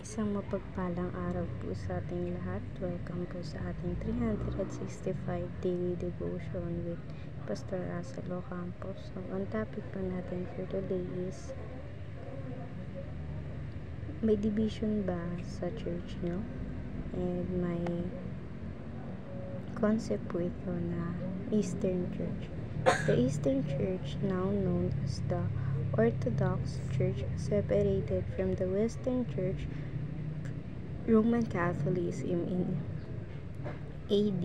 Isang mapagpalang araw po sa ating lahat. Welcome po sa ating 365 Daily Devotion with Pastor Russell Ocampos. So, ang topic po natin for today is, may division ba sa church nyo? And may concept po ito na Eastern Church. The Eastern Church, now known as the Orthodox Church, separated from the Western Church, Roman Catholicism, in AD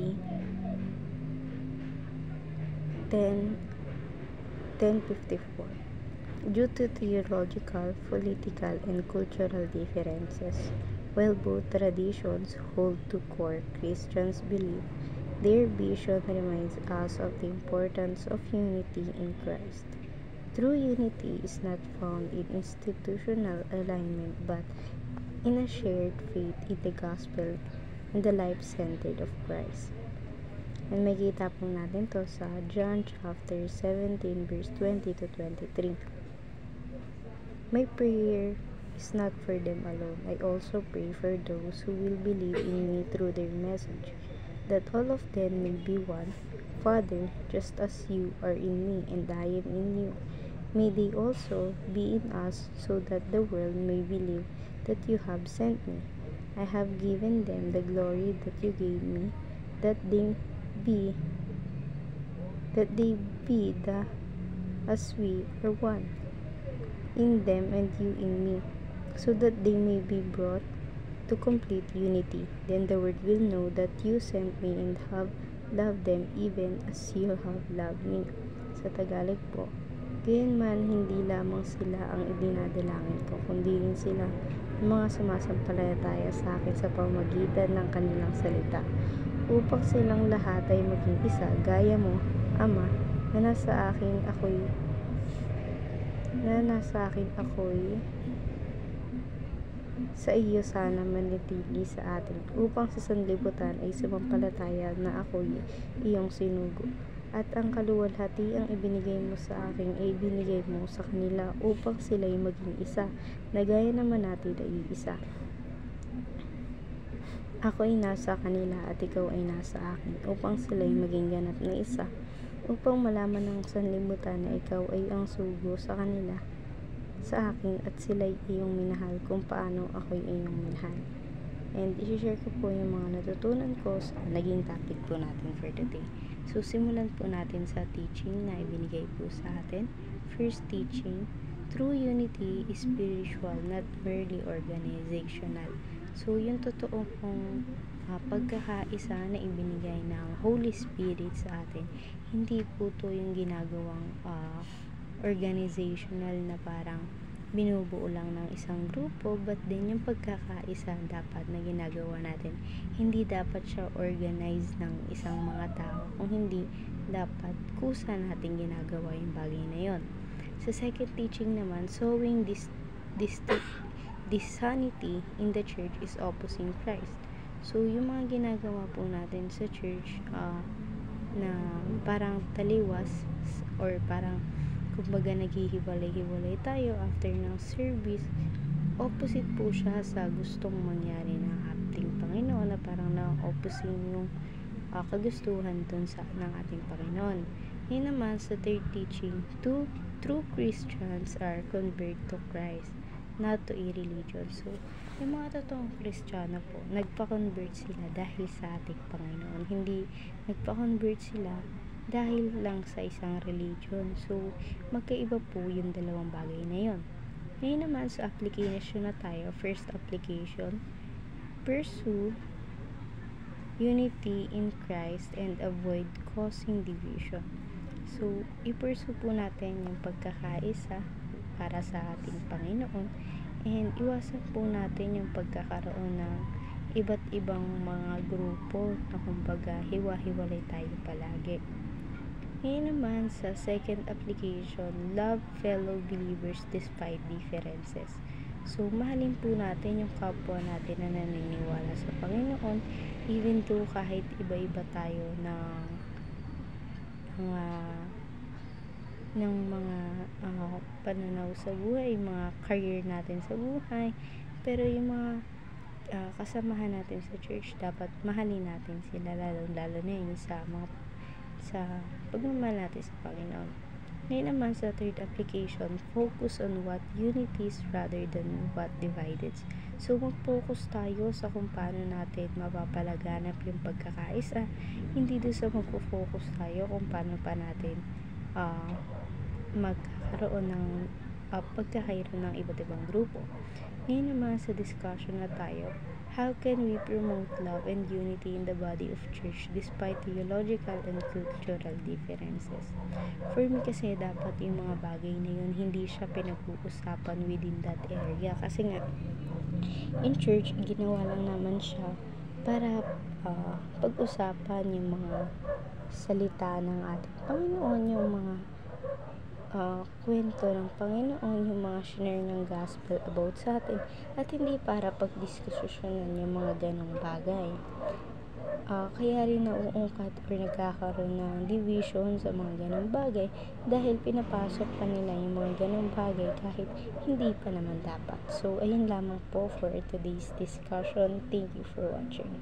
1054 due to theological, political, and cultural differences. While both traditions hold to core Christian belief, their vision reminds us of the importance of unity in Christ. True unity is not found in institutional alignment but in a shared faith in the gospel and the life-centered of Christ. And makita po natin to sa John chapter 17 verse 20 to 23. My prayer is not for them alone. I also pray for those who will believe in me through their message, that all of them may be one. Father, just as you are in me and I am in you, may they also be in us, so that the world may believe that you have sent me. I have given them the glory that you gave me, that they be as we are one, in them and you in me, so that they may be brought to complete unity. Then the world will know that you sent me and have loved them even as you have loved me. Sa Tagalog po, gayunman hindi lamang sila ang idinadalangin ko, kundi rin sila mga sumasampalataya sa akin sa pamamagitan ng kanilang salita, upang silang lahat ay maging isa, gaya mo, Ama, na nasa akin ako'y sa iyo sana manatili sa atin, upang sa sanlibutan ay sumampalataya na ako'y iyong sinugo. At ang kaluwalhatiang ibinigay mo sa akin ay ibinigay mo sa kanila, upang sila'y maging isa, na gaya naman natin ay isa. Ako ay nasa kanila at ikaw ay nasa akin, upang sila'y maging ganap na isa, upang malaman ng sanlibutan na ikaw ay ang sugo sa kanila, sa akin, at sila'y iyong minahal kung paano ako'y iyong minahal. And i-share ko po yung mga natutunan ko sa naging topic po natin for today. So, simulan po natin sa teaching na ibinigay po sa atin. First teaching, true unity is spiritual, not merely organizational. So, yung totoo pong pagkakaisa na ibinigay ng Holy Spirit sa atin, hindi po to yung ginagawang organizational na parang binubuo lang ng isang grupo, but din yung pagkakaisa dapat na ginagawa natin, hindi dapat siya organized ng isang mga tao, kung hindi dapat kusa natin ginagawa yung bagay na yon. Sa second teaching naman, sowing disunity in the church is opposing Christ. So yung mga ginagawa po natin sa church na parang taliwas, or parang kumbaga naghihiwalay-hiwalay tayo after ng service, opposite po siya sa gustong mangyari ng ating Panginoon, na parang na-opposite yung kagustuhan dun ng ating Panginoon. Ngayon naman sa third teaching, true Christians are convert to Christ, not to a religion. So, yung mga totoong Kristiyano po, nagpa-convert sila dahil sa ating Panginoon, hindi nagpa-convert sila dahil lang sa isang religion. So, magkaiba po yung dalawang bagay na yon. Ngayon naman sa application na tayo. First application, pursue unity in Christ and avoid causing division. So, i-pursue po natin yung pagkakaisa para sa ating Panginoon, and iwasan po natin yung pagkakaroon ng iba't ibang mga grupo na kumbaga hiwa-hiwalay tayo palagi. Ngayon naman sa second application, love fellow believers despite differences. So, mahalin po natin yung kapwa natin na naniniwala sa Panginoon, even though kahit iba-iba tayo ng mga pananaw sa buhay, mga career natin sa buhay, Pero yung mga kasamahan natin sa church, dapat mahalin natin sila, lalo na yun sa pagmamahal natin sa Panginoon. Ngayon naman sa third application, focus on what unites rather than what divides. So, mag-focus tayo sa kung paano natin mapapalaganap yung pagkakaisa. Hindi doon sa mag-focus tayo kung paano pa natin magkakaroon ng pagkakaroon ng iba't ibang grupo. Ngayon naman sa discussion na tayo, how can we promote love and unity in the body of church despite theological and cultural differences? For me kasi dapat yung mga bagay na yun hindi siya pinag-uusapan within that area kasi nga in church ginawa lang naman siya para pag-usapan yung mga salita ng ating Panginoon, yung mga kwento ng Panginoon, yung mga share ng gospel about sa atin, at hindi para pagdiskusyonan yung mga ganong bagay. Kaya rin nauungkat or nagkakaroon ng division sa mga ganong bagay dahil pinapasok pa nila yung mga ganong bagay kahit hindi pa naman dapat. So, ayun lamang po for today's discussion. Thank you for watching.